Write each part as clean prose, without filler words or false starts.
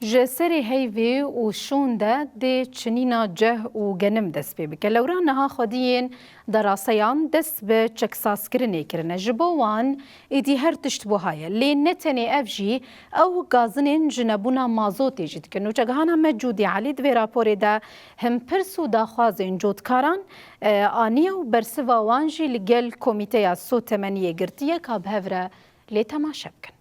جسری هیوی و شونده ده چنینا جه و گنم دست پی بکه لورانها خودین دراسیان دست به چکساس کرنه کرنه جبوان ایدی هر تشت بوهایه لی نتنی افجی او گازنین جنبونا مازوتی جید کنو چگهانا مجودی علی دوی راپوری ده هم پرسو دا خوازین جودکاران آنیه و برسوا وانجی لگل کمیته سو تمنیه گرتیه که بهوره لی تماشب کن.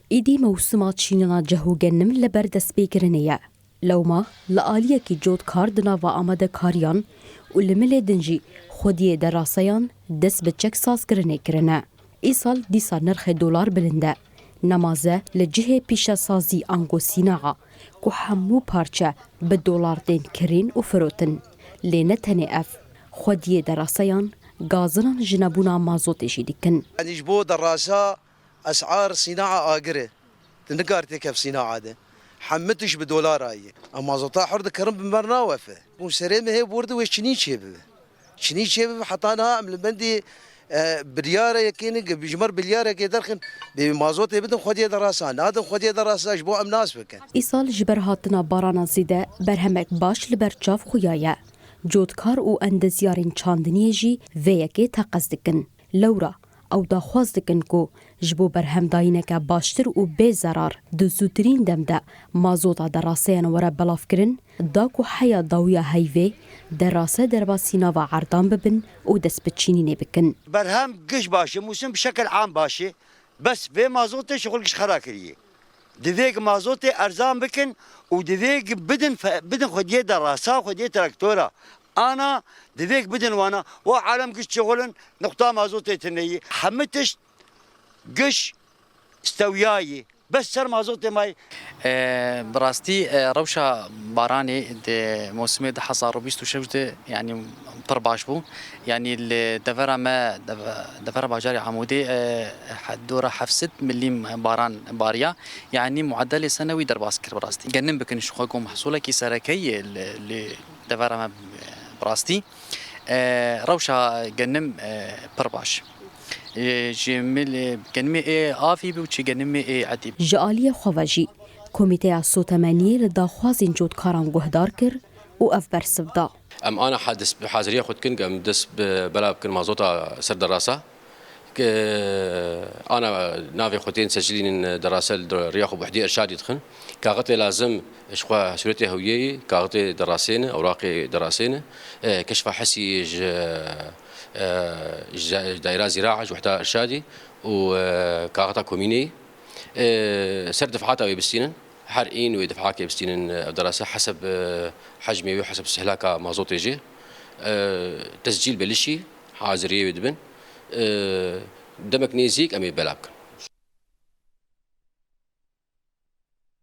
ایدی موسما چیننا جهو گنم لبر دست بیکرنیه. لوما لآلیه کی جود کاردنا و آمده کاریان و لمل دنجی خودیه دراسیان دست به چک ساز کرنه کرنه. ای سال دیسا نرخ دلار بلنده. نمازه لجه پیش سازی آنگو سیناغا که همو پارچه به دلار دین کرین و فروتن. لینه تنه اف خودیه دراسیان گازنان جنبونا مازوتشی دیکن. نجبو دراسا أسعار صناعة آجرة تنقارتك في صناعة ده حمتش بدولار هاي أما زطاع حرد كرم بمرناوفه وسريمه هي بورد وشني شيبه حطانها من بندي بريارة يكين بجمر بريارة كيدرخن بمازوت بدن خديه دراسان هذا خديه دراسة جبو أم ناس بكن إيصال جبر هاتنا بارانا زيده برهمك باش لبرچاف خويايا جودكار و اندزيارين چاندنيه جي ويكي تقصدكن لورا او داخواز دکن کو جبو برهم داینک باشتر و بی زرار دو زودرین دمده مازوتا دراسیان وره بلاف کرن دا کو حیا داویا هیوی دراسه درباسینا و عردان ببن و دست بچینی نبکن برهم قش باشه موسم بشكل عام باشه بس في مازوت شغل قش خراكريه دفيق مازوت ارزان بكن ودفيق بدن خديه دراسه خديه تراكتوره أنا دفيك بدن وانا وعالم قش شغلن نقطة مازوتي تنيي حمتش قش استوياي بس سر مازوتي ماي براستي روشة باراني دي موسمي ده حصار وبيستو شوجده يعني طرباش بو يعني الدفرة ما دفرة باجاري عمودي دورة حفست مليم باران باريا يعني معدل سنوي درباسكر براستي جنن بكن شخوكم محصولة كي سركي دفرة ما براستي روشة جنم برباش جميل جنمي آفي بوشي جنمي عديب جالية خواجي كوميتي السوتمانية لداخوازين جود كاران جهدار كر وأف برسفدا أنا حادث بحاضرية خد كن قام دس بلا كن مازوتا سر دراسة أنا نافي خوتين سجلين دراسة رياخ وبحدي إرشاد يدخن كاغتي لازم إشخوا سورتي هوية كاغتي دراسين أوراقي دراسين كشف حسي دائرة زراعة وحدة إرشادي وكاغتا كوميني سر دفعات أو يبستين حرقين ودفعات يبستين دراسة حسب حجمي وحسب استهلاك مازوت يجي تسجيل بلشي حاضرية يدبن دمك نيزيك أمي بلابك